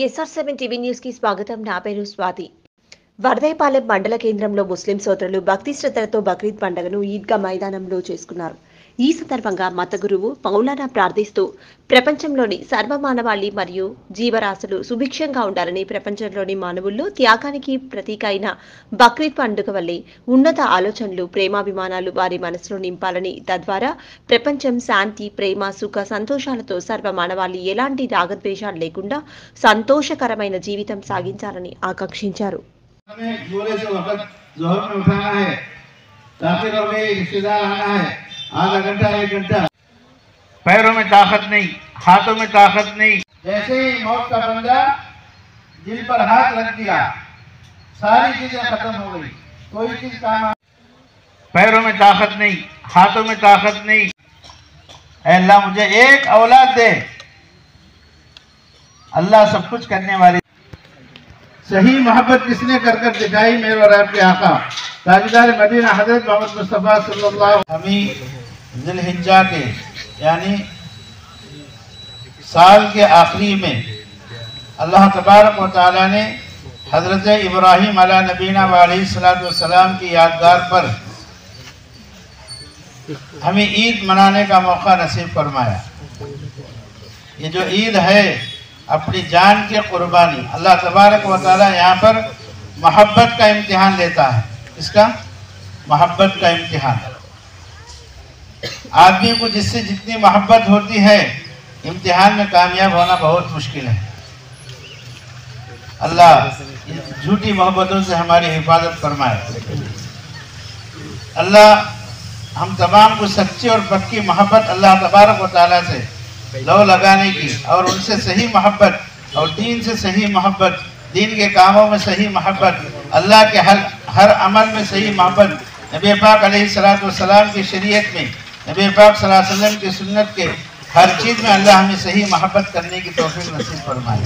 SR7 TV news కి స్వాగతం. నా పేరు స్వాతి. వరదైపాలెం మండల కేంద్రంలో ముస్లిం సోదరులు భక్తి శ్రద్ధలతో బక్రీద్ పండుగను ఈద్గా మైదానంలో చేసుకున్నారు. ఈ సందర్భంగా మత గురువు మౌలానా ప్రార్థిస్తూ ప్రపంచంలోని సర్వమానవాళి మరియు జీవరాశులు సుభిక్షంగా ఉండాలని, ప్రపంచంలోని మానవుల్లో త్యాగానికి ప్రతీక అయిన బక్రీద్ పండుగ వల్లే ఉన్నత ఆలోచనలు, ప్రేమాభిమానాలు వారి మనసులో నింపాలని, తద్వారా ప్రపంచం శాంతి, ప్రేమ, సుఖ సంతోషాలతో సర్వమానవాళి ఎలాంటి రాగద్వేషాలు లేకుండా సంతోషకరమైన జీవితం సాగించాలని ఆకాంక్షించారు. आधा घंटा 1 घंटा पैरों में ताकत नहीं, हाथों में ताकत नहीं। जैसे ही मौत का बंदा दिल पर हाथ रख दिया, सारी चीजें खत्म हो गई, कोई चीज काम। पैरों में ताकत नहीं, हाथों में ताकत नहीं। ऐ अल्लाह मुझे एक औलाद दे। अल्लाह सब कुछ करने वाली। सही मोहब्बत किसने कर कर दिखाई? मेरे और आपके आका ताजदार मदीना हजरत मोहम्मद मुस्तफ़ा सल्लल्लाहु अलैहि ज़िलहिज्जा के यानी साल के आखिरी में अल्लाह तबारक व तआला ने हजरत इब्राहीम अला नबीना व अलैहिस्सलातु वस्सलाम की यादगार पर हमें ईद मनाने का मौका नसीब फरमाया। ये जो ईद है अपनी जान की कुर्बानी, अल्लाह तबारक व तआला यहाँ पर मोहब्बत का इम्तिहान लेता है। इसका मोहब्बत का इम्तिहान। आदमी को जिससे जितनी मोहब्बत होती है, इम्तिहान में कामयाब होना बहुत मुश्किल है। अल्लाह झूठी मोहब्बतों से हमारी हिफाजत फरमाए। अल्लाह हम तमाम को सच्ची और पक्की मोहब्बत अल्लाह तबारक व तआला से लो लगाने की, और उनसे सही मोहब्बत और दीन से सही मोहब्बत, दीन के कामों में सही मोहब्बत, अल्लाह के हर अमल में सही मोहब्बत, नबी पाक अलैहिस्सलातु वस्सलाम की शरीयत में, नबी पाक सल्लल्लाहु अलैहि वसल्लम की सुन्नत के हर चीज़ में अल्लाह हमें सही मोहब्बत करने की तौफीक नसीब फरमाए।